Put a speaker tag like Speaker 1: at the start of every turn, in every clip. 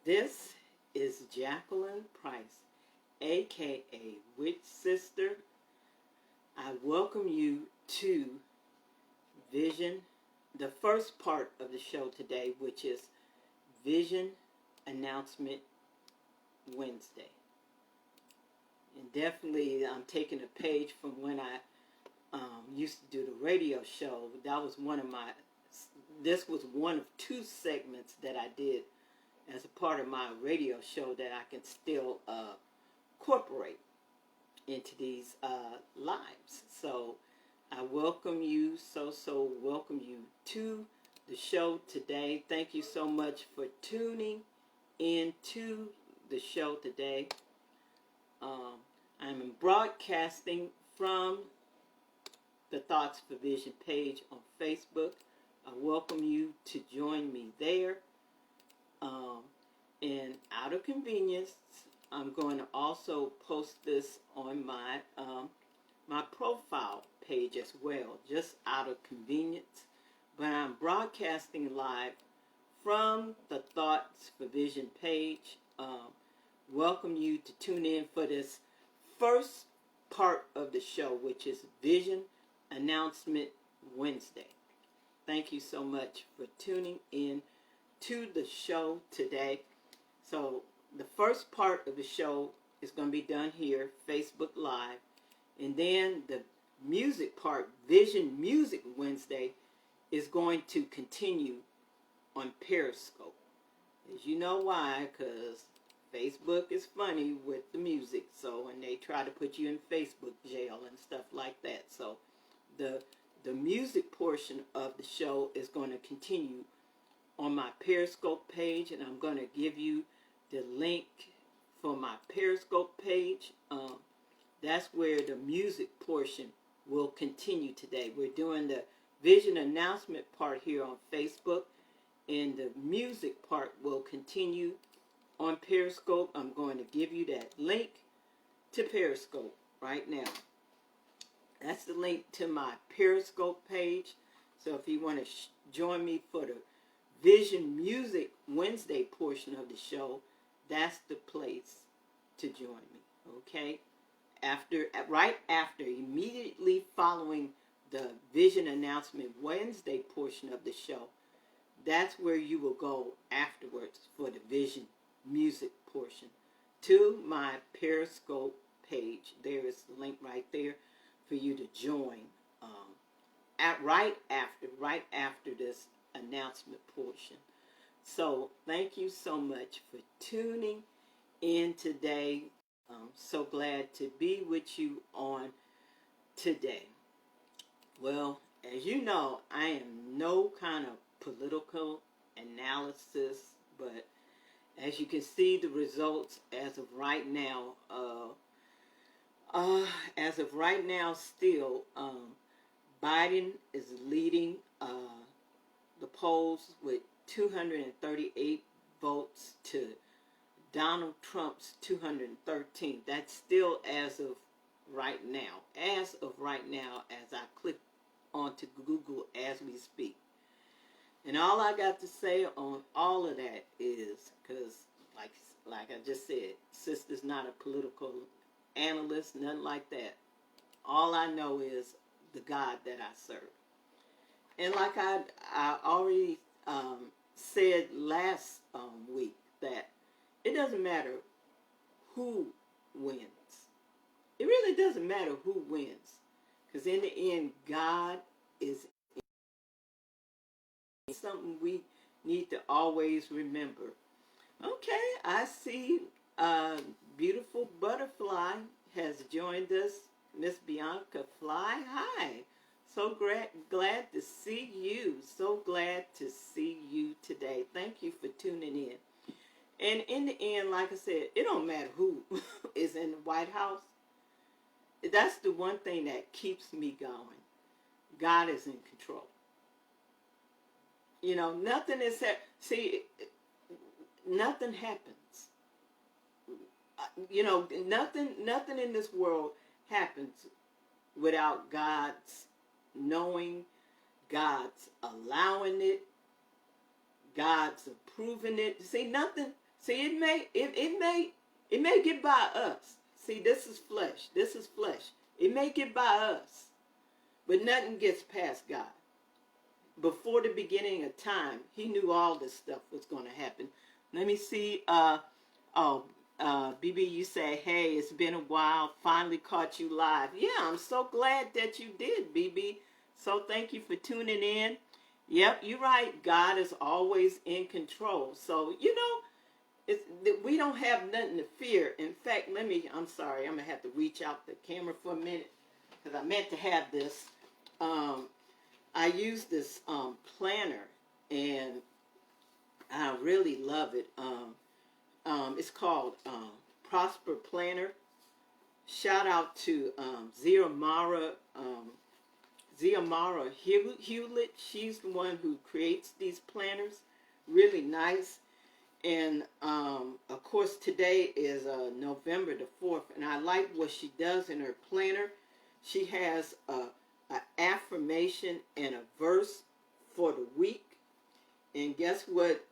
Speaker 1: This is Jacqueline Price, aka Witch Sister. I welcome you to Vision, the first part of the show today, which is Vision Announcement Wednesday. And definitely I'm taking a page from when I used to do the radio show. This was one of two segments that I did as a part of my radio show that I can still incorporate into these lives. So I welcome you, welcome you to the show today. Thank you so much for tuning into the show today. I'm broadcasting from the Thoughts for Vision page on Facebook. I welcome you to join me there. And out of convenience, I'm going to also post this on my my profile page as well, just out of convenience. But I'm broadcasting live from the Thoughts for Vision page. Welcome you to tune in for this first part of the show, which is Vision Announcement Wednesday. Thank you so much for tuning in to the show today. So the first part of the show is going to be done here, Facebook Live. And then the music part, Vision Music Wednesday, is going to continue on Periscope. As you know why, because Facebook is funny with the music. So, and they try to put you in Facebook jail and stuff like that. So the music portion of the show is going to continue on my Periscope page, and I'm going to give you the link for my Periscope page. That's where the music portion will continue today. We're doing the vision announcement part here on Facebook, and the music part will continue on Periscope. I'm going to give you that link to Periscope right now. That's the link to my Periscope page. So if you want to join me for the Vision Music Wednesday portion of the show, that's the place to join me. Okay? Right after, immediately following the Vision Announcement Wednesday portion of the show, that's where you will go afterwards for the Vision Music portion to my Periscope page. There is the link right there for you to join right after this announcement portion. So thank you so much for tuning in today. I'm so glad to be with you on today. Well, as you know, I am no kind of political analysis, but as you can see, the results as of right now, still, Biden is leading the polls with 238 votes to Donald Trump's 213. That's still as of right now. As of right now, as I click onto Google as we speak. And all I got to say on all of that is, because like I just said, sister's not a political analyst, nothing like that. All I know is the God that I serve. And like I already said last week, that it doesn't matter who wins. It really doesn't matter who wins. Because in the end, God is something we need to always remember. Okay, I see beautiful butterfly has joined us. Miss Bianca Fly, hi. So glad to see you. So glad to see you today. Thank you for tuning in. And in the end, like I said, it don't matter who is in the White House. That's the one thing that keeps me going. God is in control. You know, nothing is... nothing happens. You know, nothing in this world happens without God's knowing, God's allowing it, God's approving it. See, nothing See, it may get by us. See, this is flesh. This is flesh. It may get by us, but nothing gets past God. Before the beginning of time, he knew all this stuff was going to happen. Let me see. BB, you say, hey, it's been a while. Finally caught you live. Yeah, I'm so glad that you did, BB. So thank you for tuning in. Yep, you're right. God is always in control. So, you know, we don't have nothing to fear. In fact, I'm sorry, I'm going to have to reach out the camera for a minute because I meant to have this. I use this planner, and I really love it. It's called Prosper Planner. Shout out to Ziamara Hewlett. She's the one who creates these planners. Really nice. And, of course, today is November the 4th, and I like what she does in her planner. She has an affirmation and a verse for the week. And guess what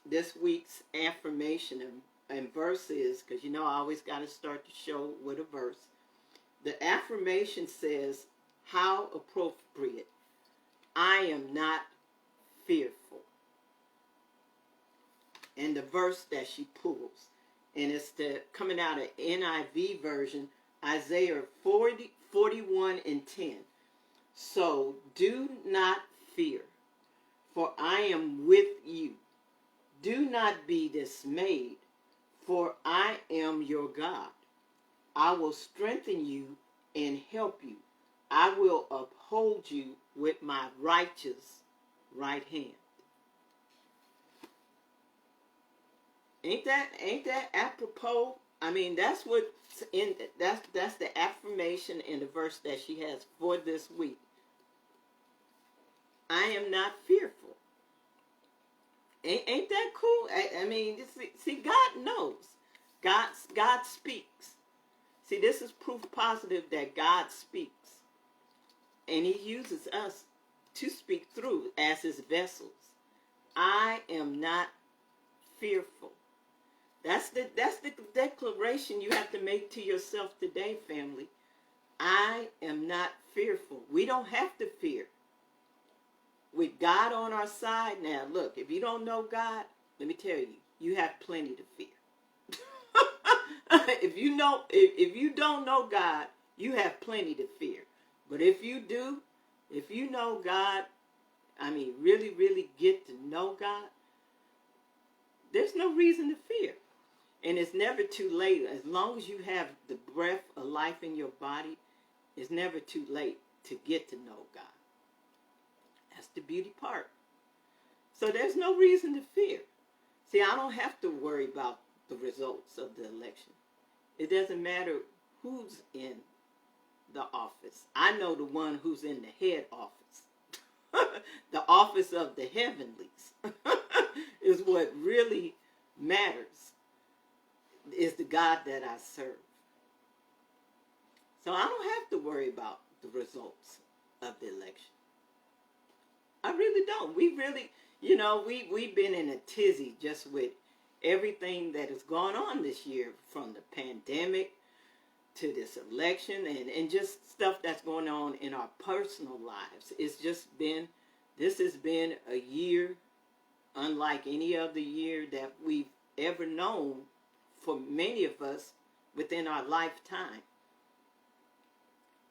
Speaker 1: this week's affirmation and verse is? Because, you know, I always got to start the show with a verse. The affirmation says, how appropriate, I am not fearful. And the verse that she pulls, and it's coming out of NIV version, Isaiah 41 and 10. So do not fear, for I am with you. Do not be dismayed, for I am your God. I will strengthen you and help you. I will uphold you with my righteous right hand. Ain't that apropos? I mean, that's that's the affirmation in the verse that she has for this week. I am not fearful. Ain't that cool? I mean, see, God knows. God speaks. See, this is proof positive that God speaks. And he uses us to speak through as his vessels. I am not fearful. That's the declaration you have to make to yourself today, family. I am not fearful. We don't have to fear. With God on our side now, look, if you don't know God, let me tell you, you have plenty to fear. If you don't know God, you have plenty to fear. But if you do, if you know God, I mean, really, really get to know God, there's no reason to fear. And it's never too late. As long as you have the breath of life in your body, it's never too late to get to know God. That's the beauty part. So there's no reason to fear. See, I don't have to worry about the results of the election. It doesn't matter who's in the office. I know the one who's in the head office. The office of the heavenlies is what really matters, is the God that I serve. So I don't have to worry about the results of the election. I really don't. We really, we've been in a tizzy just with everything that has gone on this year, from the pandemic to this election and just stuff that's going on in our personal lives. This has been a year unlike any other year that we've ever known for many of us within our lifetime.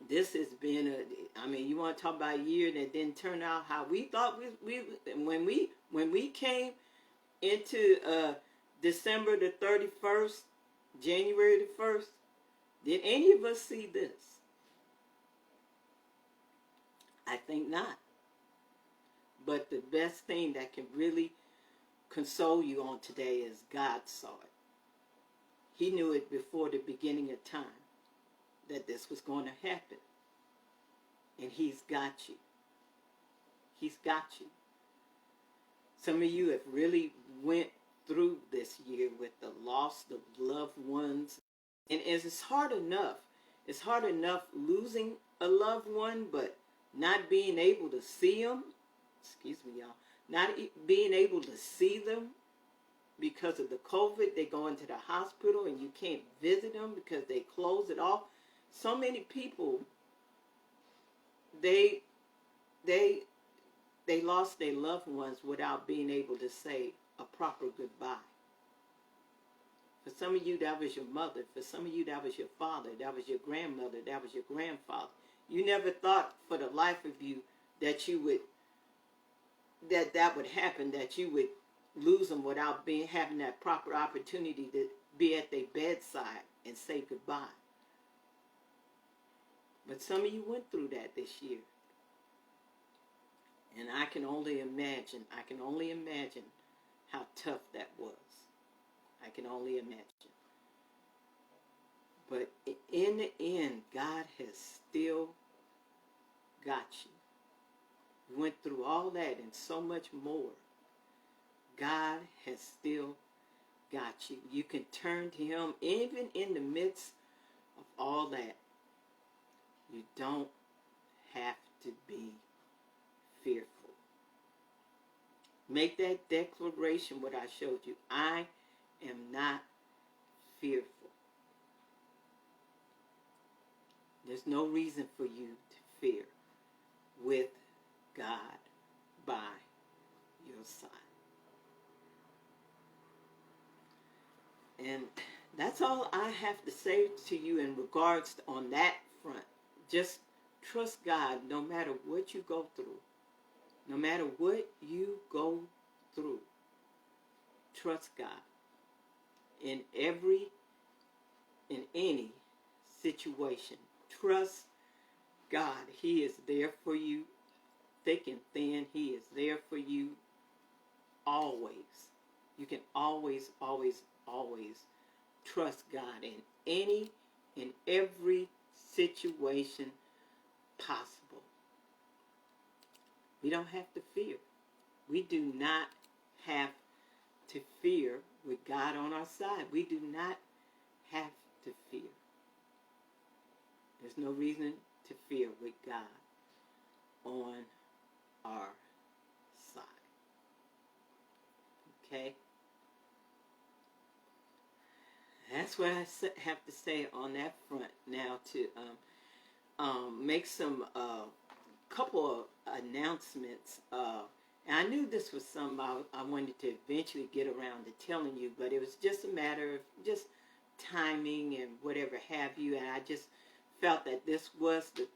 Speaker 1: This has been you want to talk about a year that didn't turn out how we thought when we came into December the 31st, January the 1st, did any of us see this? I think not. But the best thing that can really console you on today is God saw it. He knew it before the beginning of time that this was going to happen. And he's got you. He's got you. Some of you have really went through this year with the loss of loved ones. And it's hard enough. It's hard enough losing a loved one, but not being able to see them. Excuse me, y'all. Not being able to see them because of the COVID, they go into the hospital and you can't visit them because they close it off. So many people, they they they lost their loved ones without being able to say a proper goodbye. For some of you, that was your mother. For some of you, that was your father. That was your grandmother. That was your grandfather. You never thought for the life of you that you would, that would happen, that you would lose them without having that proper opportunity to be at their bedside and say goodbye. But some of you went through that this year. And I can only imagine how tough that was. I can only imagine. But in the end, God has still got you. You went through all that and so much more. God has still got you. You can turn to Him even in the midst of all that. You don't have to be fearful. Make that declaration, what I showed you. I am not fearful. There's no reason for you to fear with God by your side. And that's all I have to say to you in regards to on that front. Just trust God no matter what you go through. No matter what you go through. Trust God. In any situation. Trust God. He is there for you, thick and thin. He is there for you always. You can always, always, always trust God in every situation possible. We don't have to fear. We do not have to fear with God on our side. We do not have to fear. There's no reason to fear with God on our side. Okay? That's what I have to say on that front. Now to make some couple of announcements. And I knew this was something I wanted to eventually get around to telling you, but it was just a matter of just timing and whatever have you. And I just felt that this was the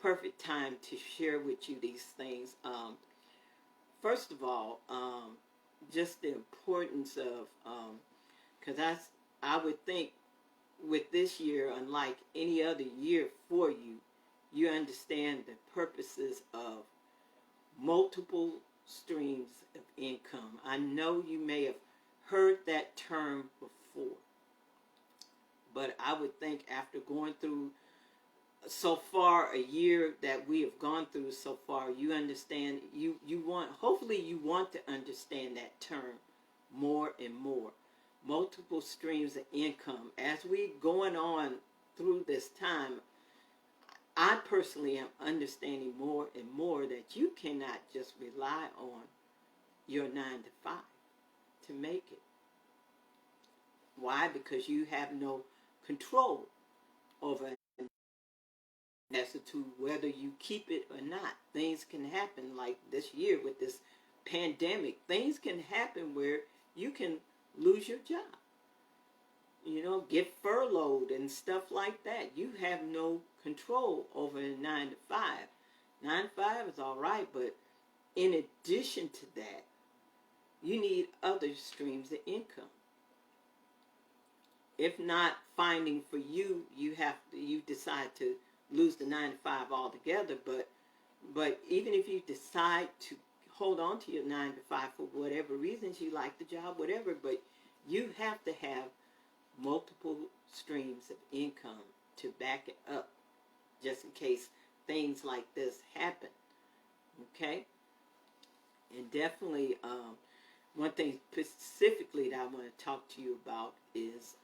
Speaker 1: perfect time to share with you these things. First of all, just the importance of, because I would think with this year, unlike any other year for you, you understand the purposes of multiple streams of income. I know you may have heard that term before, but I would think after going through so far a year that we have gone through so far, you understand, hopefully you want to understand that term more and more. Multiple streams of income. As we going on through this time, I personally am understanding more and more that you cannot just rely on your 9 to 5 to make it. Why? Because you have no control over it as to whether you keep it or not. Things can happen like this year with this pandemic. Things can happen where you can lose your job. Get furloughed and stuff like that. You have no control over a 9 to 5. 9 to 5 is all right, but in addition to that, you need other streams of income. If not finding for you, you decide to lose the 9 to 5 altogether. But even if you decide to hold on to your 9 to 5 for whatever reasons, you like the job, whatever, but you have to have multiple streams of income to back it up, just in case things like this happen. Okay? And definitely, one thing specifically that I want to talk to you about is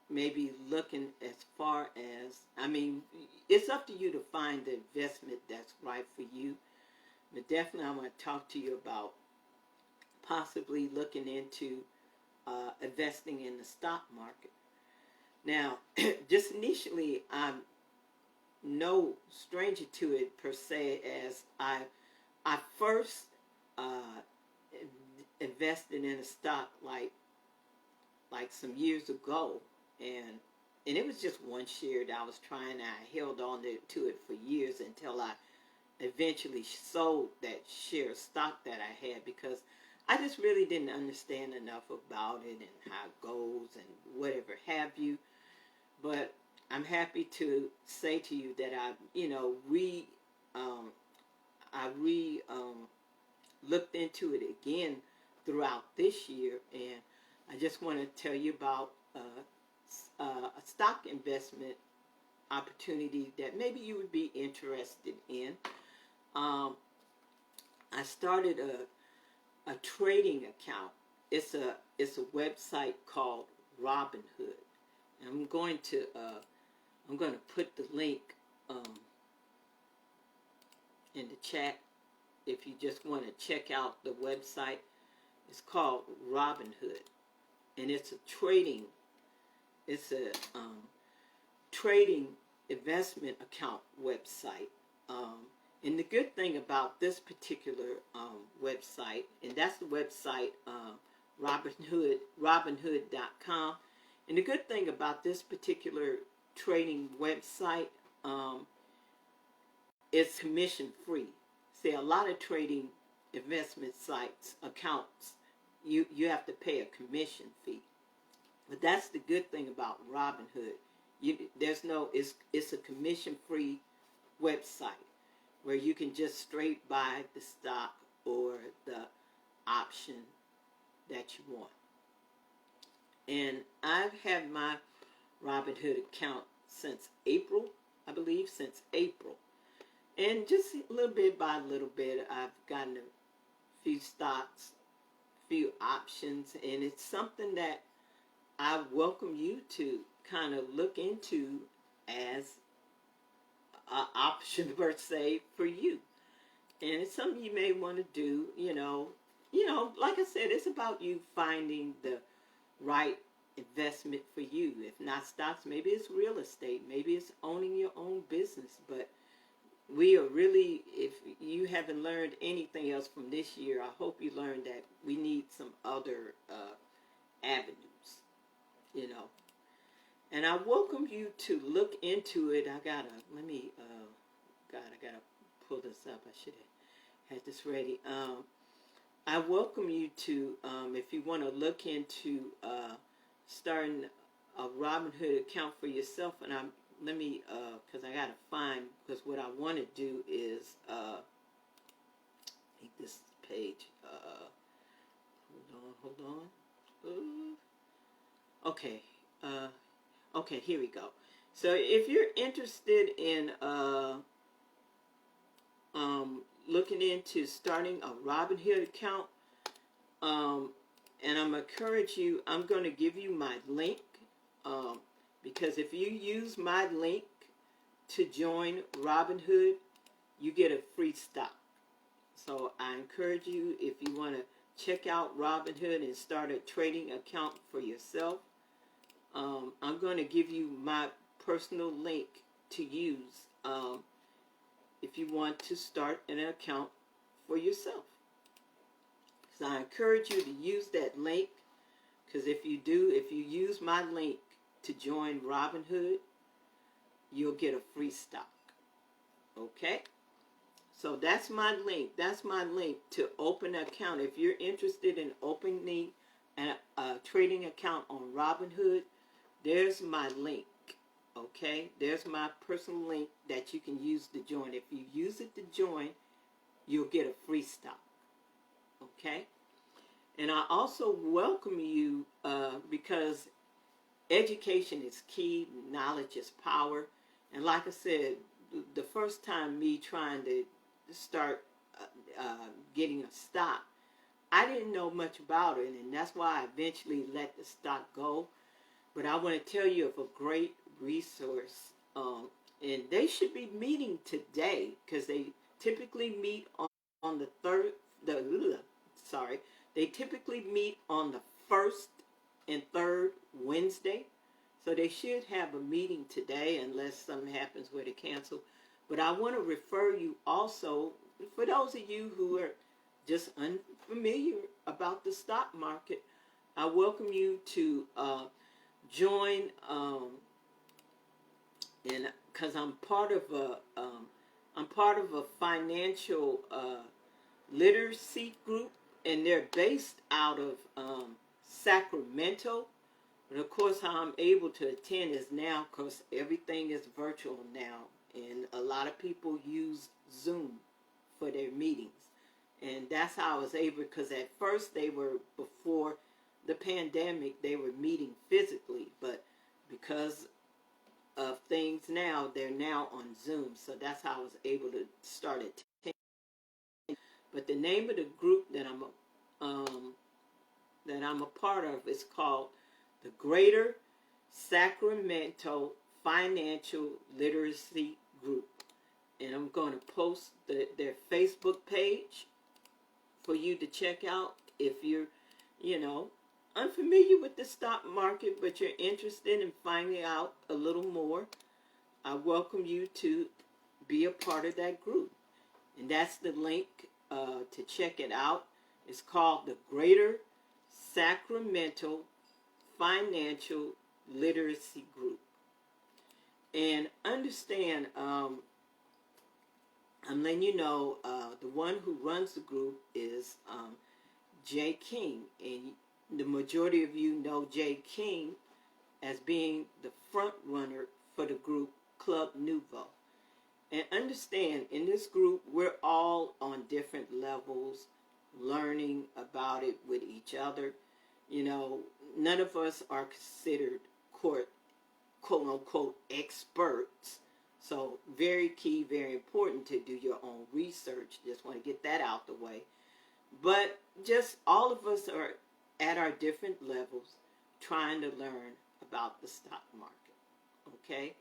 Speaker 1: maybe looking as far as, it's up to you to find the investment that's right for you. But definitely I want to talk to you about possibly looking into investing in the stock market. Now, just initially, I'm no stranger to it per se, as I first uh, invested in a stock like some years ago, and it was just one share that I was trying. I held on to it for years until I eventually sold that share of stock that I had, because I just really didn't understand enough about it and how it goes and whatever have you. But I'm happy to say to you that um, I looked into it again throughout this year, and I just want to tell you about a stock investment opportunity that maybe you would be interested in. Um, I started a trading account. It's a website called Robinhood. And I'm going to put the link um, in the chat if you just want to check out the website. It's called Robinhood, and it's a trading investment account website. And the good thing about this particular website, and that's the website Robinhood.com. And the good thing about this particular trading website, um, it's commission free. See, a lot of trading investment sites accounts, you have to pay a commission fee. But that's the good thing about Robinhood. It's a commission free website where you can just straight buy the stock or the option that you want. And I've had my Robinhood account since April, I believe, since April. And just a little bit by little bit, I've gotten a few stocks, few options, and it's something that I welcome you to kind of look into as an option per se for you. And it's something you may want to do, like I said, it's about you finding the right investment for you. If not stocks, maybe it's real estate, maybe it's owning your own business. But we are really, if you haven't learned anything else from this year, I hope you learned that we need some other avenues, And I welcome you to look into it. I gotta pull this up. I should have had this ready. I welcome you to, if you want to look into starting a Robinhood account for yourself. And because I gotta find, because what I want to do is make this page. Hold on. Okay. Okay, here we go. So if you're interested in looking into starting a Robinhood account, and I'm encourage you, I'm going to give you my link, because if you use my link to join Robinhood, you get a free stock. So I encourage you, if you want to check out Robinhood and start a trading account for yourself, I'm going to give you my personal link to use if you want to start an account for yourself. So I encourage you to use that link, because if you use my link to join Robinhood, you'll get a free stock. Okay? So that's my link. That's my link to open an account. If you're interested in opening a trading account on Robinhood, there's my link. Okay? There's my personal link that you can use to join. If you use it to join, you'll get a free stock. Okay? And I also welcome you because education is key, knowledge is power. And like I said, the first time me trying to start getting a stock, I didn't know much about it, and that's why I eventually let the stock go. But I want to tell you of a great resource, and they should be meeting today, because they typically meet on the They typically meet on the first and third Wednesday. So they should have a meeting today unless something happens where they cancel. But I want to refer you also, for those of you who are just unfamiliar about the stock market, I welcome you to join, and because I'm part of a financial literacy group, and they're based out of Sacramento. But of course, how I'm able to attend is now because everything is virtual now, and a lot of people use Zoom for their meetings. And that's how I was able, because at first they were, before the pandemic, they were meeting physically, but because of things now, they're now on Zoom. So that's how I was able to start attending. But the name of the group that I'm a part of is called the Greater Sacramento Financial Literacy Group. And I'm going to post their Facebook page for you to check out if you're, unfamiliar with the stock market, but you're interested in finding out a little more. I welcome you to be a part of that group. And that's the link to check it out. It's called the Greater Sacramento Financial Literacy Group. And understand, I'm letting you know, the one who runs the group is Jay King. And the majority of you know Jay King as being the front runner for the group Club Nouveau. And understand, in this group, we're all on different levels, learning about it with each other. None of us are considered quote-unquote experts. So very key, very important to do your own research. Just want to get that out the way. But just all of us are at our different levels trying to learn about the stock market. Okay?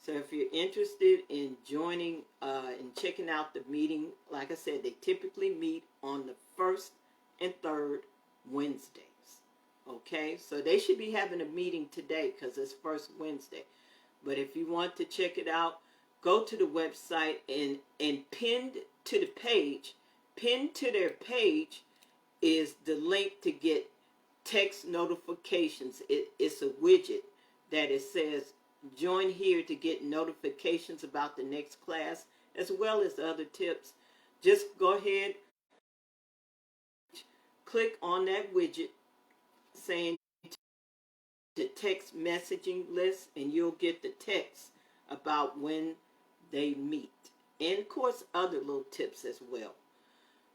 Speaker 1: So if you're interested in joining and checking out the meeting, like I said, they typically meet on the first and third Wednesdays. Okay? So they should be having a meeting today because it's first Wednesday. But if you want to check it out, go to the website and pinned to their page is the link to get text notifications. It's a widget that it says join here to get notifications about the next class as well as other tips. Just go ahead, click on that widget saying the text messaging list, and you'll get the text about when they meet. And of course, other little tips as well.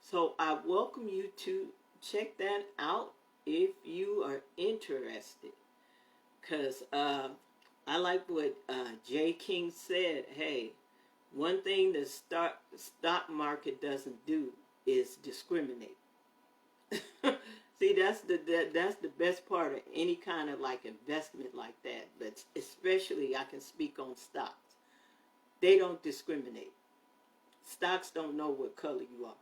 Speaker 1: So I welcome you to check that out if you are interested. Because I like what Jay King said. Hey, one thing the stock market doesn't do is discriminate. See, that's the best part of any kind of like investment like that. But especially, I can speak on stocks. They don't discriminate. Stocks don't know what color you are.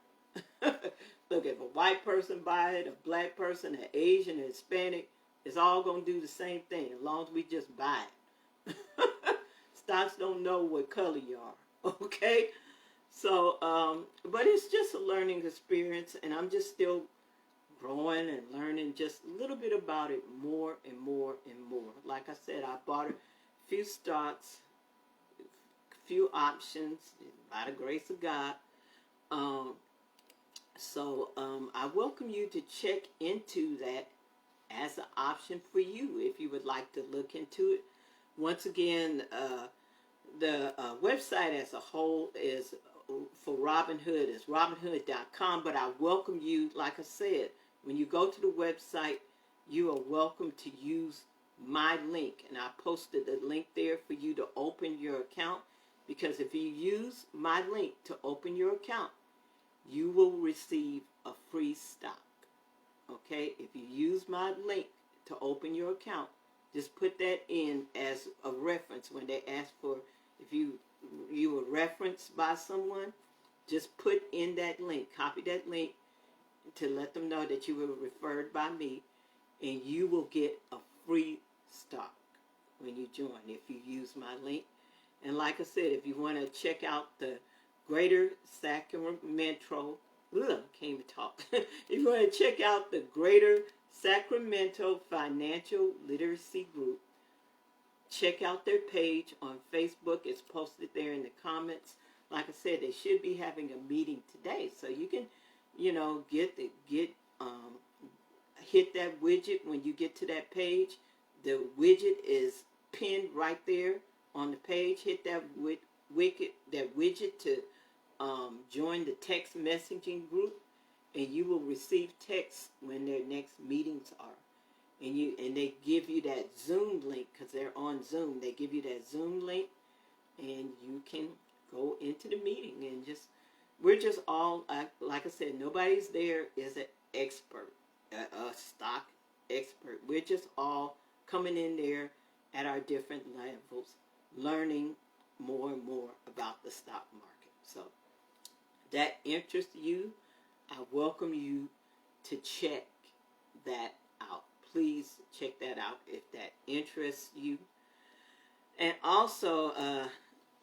Speaker 1: Look, if a white person buy it, a black person, an Asian, a Hispanic, it's all going to do the same thing as long as we just buy it. Stocks don't know what color you are, okay? So, but it's just a learning experience, and I'm just still growing and learning just a little bit about it more and more and more. Like I said, I bought a few stocks, a few options, by the grace of God. So I welcome you to check into that as an option for you if you would like to look into it. Once again, the website as a whole is for Robinhood is robinhood.com, but I welcome you, like I said, when you go to the website, you are welcome to use my link, and I posted the link there for you to open your account, because if you use my link to open your account, you will receive a free stock. Okay? If you use my link to open your account, just put that in as a reference when they ask for, if you were referenced by someone, just put in that link, copy that link, to let them know that you were referred by me, and you will get a free stock when you join if you use my link. And like I said, if you want to check out the Greater Sacramento, can't even talk. If you want to check out the Greater Sacramento Financial Literacy Group, check out their page on Facebook. It's posted there in the comments. Like I said, they should be having a meeting today, so you can, hit that widget when you get to that page. The widget is pinned right there on the page. Hit that widget to join the text messaging group, and you will receive texts when their next meetings are. And they give you that Zoom link because they're on Zoom. They give you that Zoom link, and you can go into the meeting and we're just all, like I said, nobody's there is an expert, a stock expert. We're just all coming in there at our different levels, learning more and more about the stock market. So that interests you, I welcome you to check that out. Please check that out if that interests you. And also,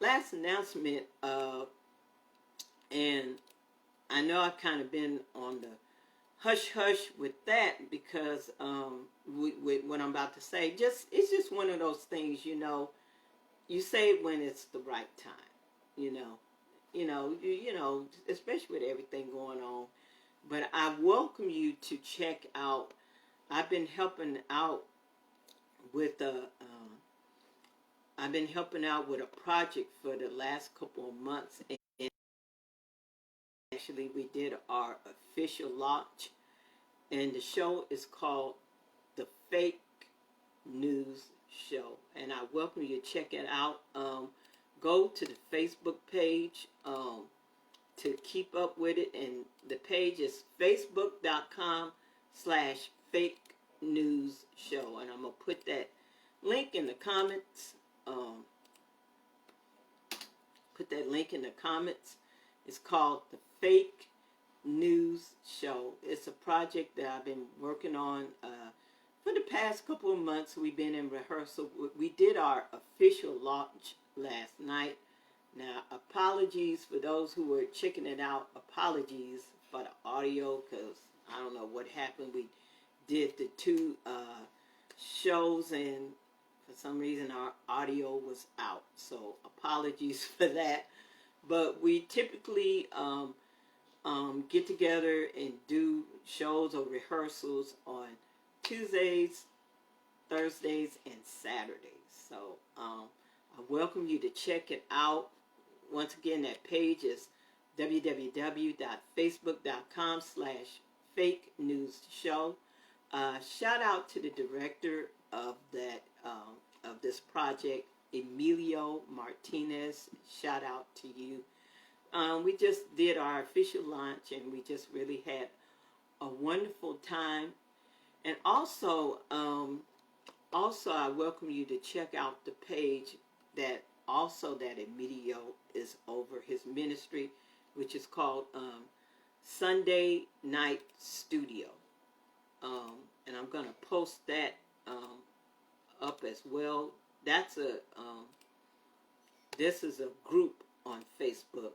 Speaker 1: last announcement, and I know I've kind of been on the hush-hush with that because with what I'm about to say, it's just one of those things, you say it when it's the right time, especially with everything going on. But I welcome you to check out. I've been helping out with a project for the last couple of months, and actually we did our official launch, and the show is called The Fake News Show, and I welcome you to check it out. Go to the Facebook page to keep up with it, and the page is facebook.com/fake news show, and I'm gonna put that link in the comments. It's called The Fake News Show. It's a project that I've been working on for the past couple of months. We've been in rehearsal. We did our official launch last night. Now, apologies for those who were checking it out. Apologies for the audio because I don't know what happened. We did the two shows, and for some reason our audio was out. So apologies for that. But we typically get together and do shows or rehearsals on Tuesdays, Thursdays, and Saturdays. So I welcome you to check it out. Once again, that page is www.facebook.com/fake news show. Shout out to the director of this project, Emilio Martinez. Shout out to you. We just did our official launch, and we just really had a wonderful time. And also I welcome you to check out the page that Emilio is over, his ministry, which is called Sunday Night Studio. And I'm going to post that up as well. This is a group on Facebook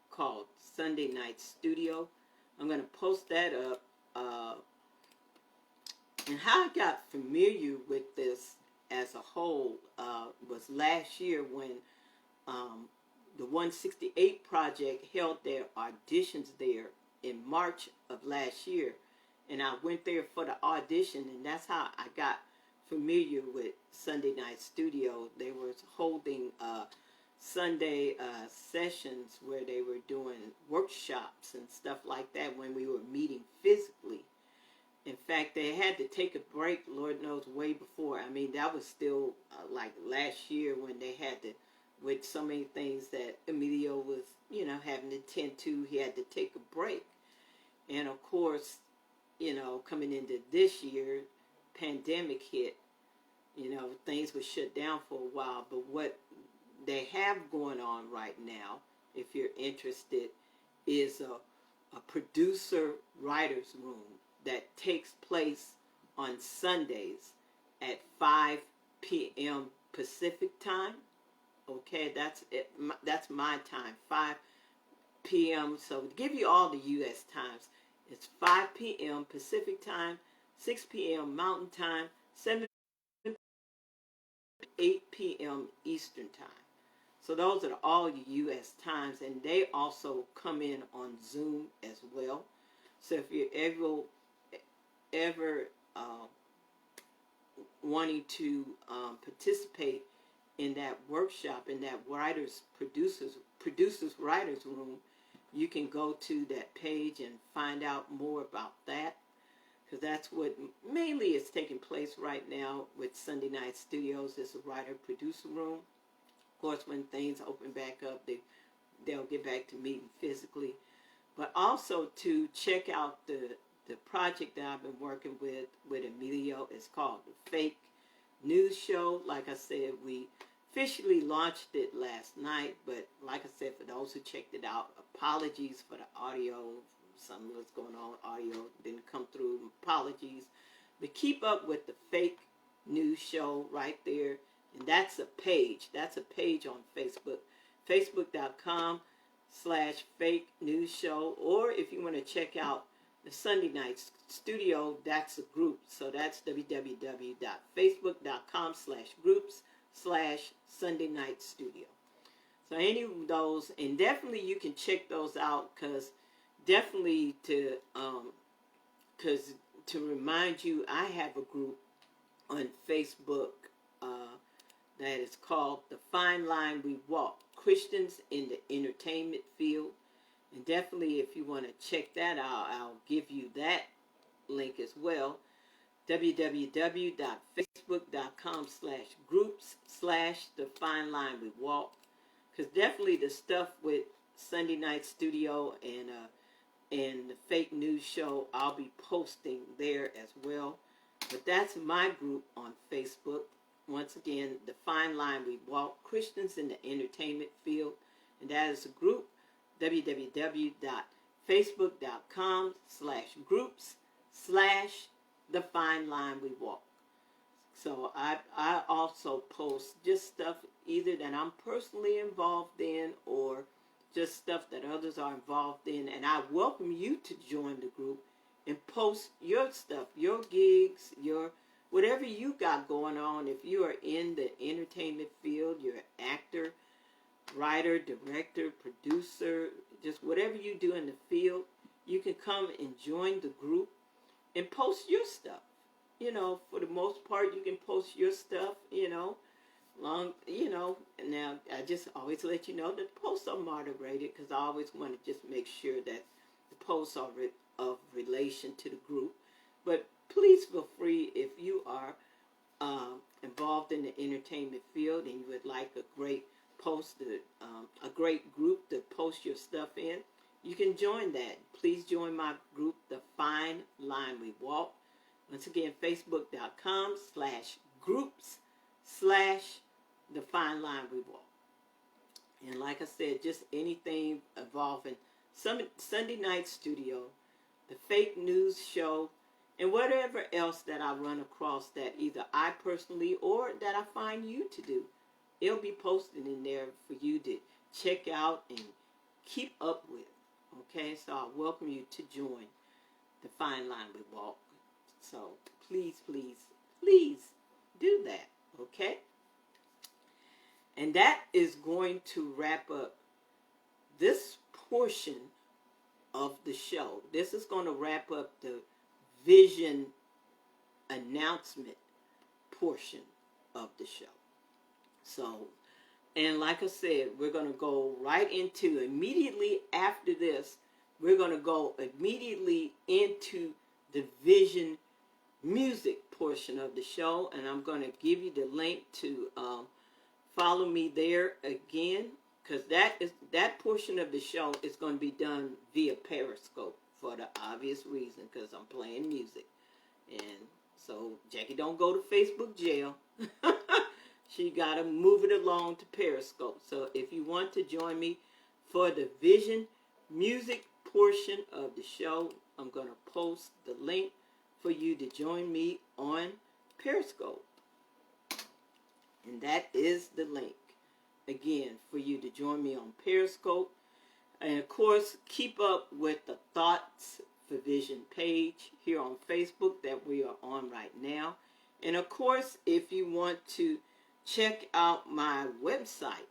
Speaker 1: called Sunday Night Studio. I'm going to post that up. And how I got familiar with this as a whole was last year when the 168 Project held their auditions there in March of last year. And I went there for the audition, and that's how I got familiar with Sunday Night Studio. They were holding Sunday sessions where they were doing workshops and stuff like that when we were meeting physically. In fact, they had to take a break, Lord knows, way before. I mean, that was still like last year when they had to, with so many things that Emilio was, having to tend to, he had to take a break. And of course, coming into this year, pandemic hit, things were shut down for a while. But what they have going on right now, if you're interested, is a a producer writers room that takes place on Sundays at 5 p.m. Pacific time. Okay, that's it. That's my time, 5 p.m. So to give you all the U.S. times, it's 5 p.m. Pacific time, 6 p.m. Mountain time, 7 8 p.m. Eastern time. So those are all the U.S. times, and they also come in on Zoom as well. So if you're ever wanting to participate in that workshop, in that producers writers room, you can go to that page and find out more about that, because that's what mainly is taking place right now with Sunday Night Studios. Is a writer-producer room. Of course, when things open back up, they'll get back to meeting physically. But also to check out the project that I've been working with Emilio. It's called The Fake News Show. Like I said, we officially launched it last night, but like I said, for those who checked it out, apologies for the audio. Something was going on with audio, didn't come through. Apologies. But keep up with The Fake News Show right there. And that's a page. That's a page on Facebook. Facebook.com/Fake News Show. Or if you want to check out the Sunday Night Studio, that's a group. So that's www.facebook.com/groups/Sunday Night Studio. So any of those, and definitely you can check those out, because definitely to remind you, I have a group on Facebook that is called The Fine Line We Walk, Christians in the Entertainment Field. And definitely if you want to check that out, I'll give you that link as well. www.facebook.com/groups/The Fine Line We Walk. Because definitely the stuff with Sunday Night Studio and the Fake News Show, I'll be posting there as well. But that's my group on Facebook. Once again, The Fine Line We Walk, Christians in the Entertainment Field. And that is a group, www.facebook.com/groups/The Fine Line We Walk. So I also post just stuff either that I'm personally involved in or just stuff that others are involved in. And I welcome you to join the group and post your stuff, your gigs, your whatever you got going on. If you are in the entertainment field, you're an actor, writer, director, producer, just whatever you do in the field, you can come and join the group and post your stuff. You know, for the most part, you can post your stuff, now I just always let you know that the posts are moderated, because I always want to just make sure that the posts are of relation to the group. But please feel free, if you are involved in the entertainment field and you would like a great a great group to post your stuff in, you can join that. Please join my group, The Fine Line We Walk. Once again, facebook.com/groups/The Fine Line We Walk. And like I said, just anything involving Sunday Night Studio, the Fake News Show, and whatever else that I run across that either I personally or that I find you to do. It'll be posted in there for you to check out and keep up with. Okay, so I welcome you to join The Fine Line We Walk. So please, please, please do that. Okay? And that is going to wrap up this portion of the show. This is going to wrap up the vision announcement portion of the show. So, and like I said, we're going to go right into, immediately after this, we're going to go immediately into the vision music portion of the show. And I'm going to give you the link to follow me there again, because that portion of the show is going to be done via Periscope for the obvious reason, because I'm playing music. And so Jackie don't go to Facebook jail. She got to move it along to Periscope. So if you want to join me for the Vision Music portion of the show, I'm going to post the link for you to join me on Periscope. And that is the link, again, for you to join me on Periscope. And, of course, keep up with the Thoughts for Vision page here on Facebook that we are on right now. And, of course, if you want to check out my website,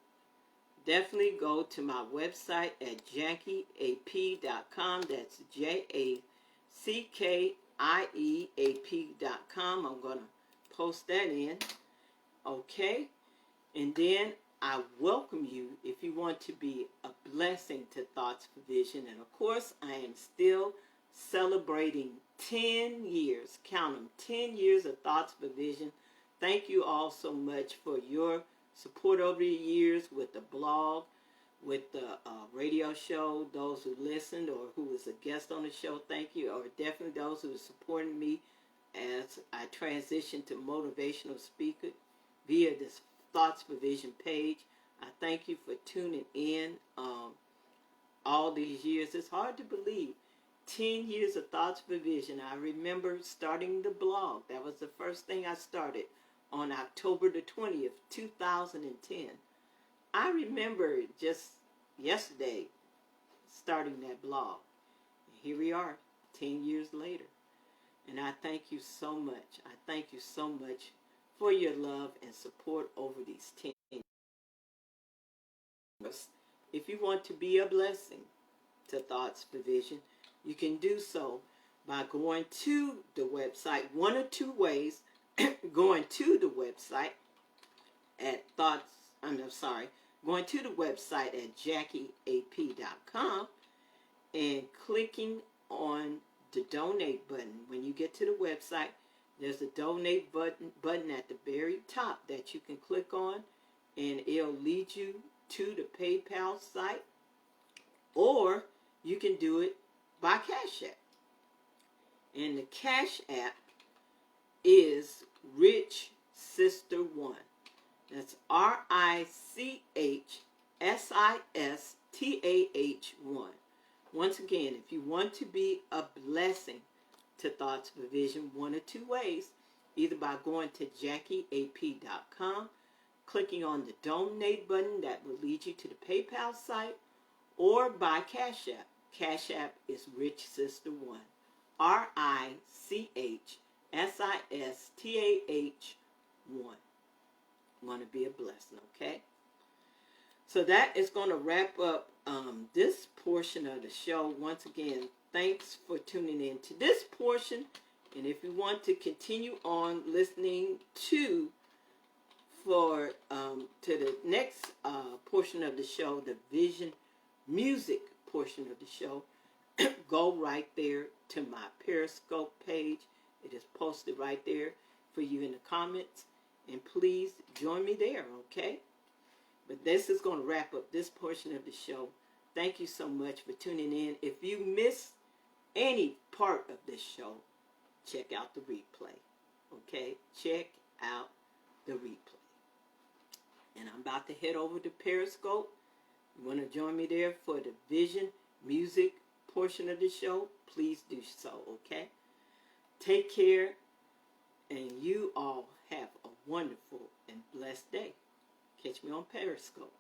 Speaker 1: definitely go to my website at JackieAP.com. That's JackieAP.com. I'm going to post that in. Okay? And then I welcome you if you want to be a blessing to Thoughts for Vision. And, of course, I am still celebrating 10 years. Count them, 10 years of Thoughts for Vision. Thank you all so much for your support over the years with the blog, with the radio show, those who listened or who was a guest on the show, thank you. Or definitely those who are supporting me as I transition to motivational speaker via this Thoughts for Vision page. I thank you for tuning in all these years. It's hard to believe. 10 years of Thoughts for Vision. I remember starting the blog. That was the first thing I started on October the 20th, 2010. I remember just yesterday starting that blog. Here we are, 10 years later. And I thank you so much. I thank you so much for your love and support over these 10 years. If you want to be a blessing to Thoughts for Vision, you can do so by going to the website, one or two ways. Going to the website at going to the website at JackieAP.com and clicking on the donate button. When you get to the website, there's a donate button at the very top that you can click on, and it'll lead you to the PayPal site, or you can do it by Cash App. And the Cash App is Rich Sister One. That's RICHSISTAH1. Once again, if you want to be a blessing to Thoughts for Vision, one or two ways, either by going to JackieAP.com, clicking on the donate button that will lead you to the PayPal site, or by Cash App. Cash App is Rich Sister One. RICHSISTAH1. Want to be a blessing, okay? So that is going to wrap up this portion of the show. Once again, thanks for tuning in to this portion. And if you want to continue on listening to the next portion of the show, the Vision Music portion of the show, go right there to my Periscope page. It is posted right there for you in the comments. And please join me there, okay? But this is going to wrap up this portion of the show. Thank you so much for tuning in. If you missed any part of this show, check out the replay, okay? Check out the replay. And I'm about to head over to Periscope. You want to join me there for the Vision Music portion of the show? Please do so, okay? Take care, and you all have a wonderful and blessed day. Catch me on Periscope.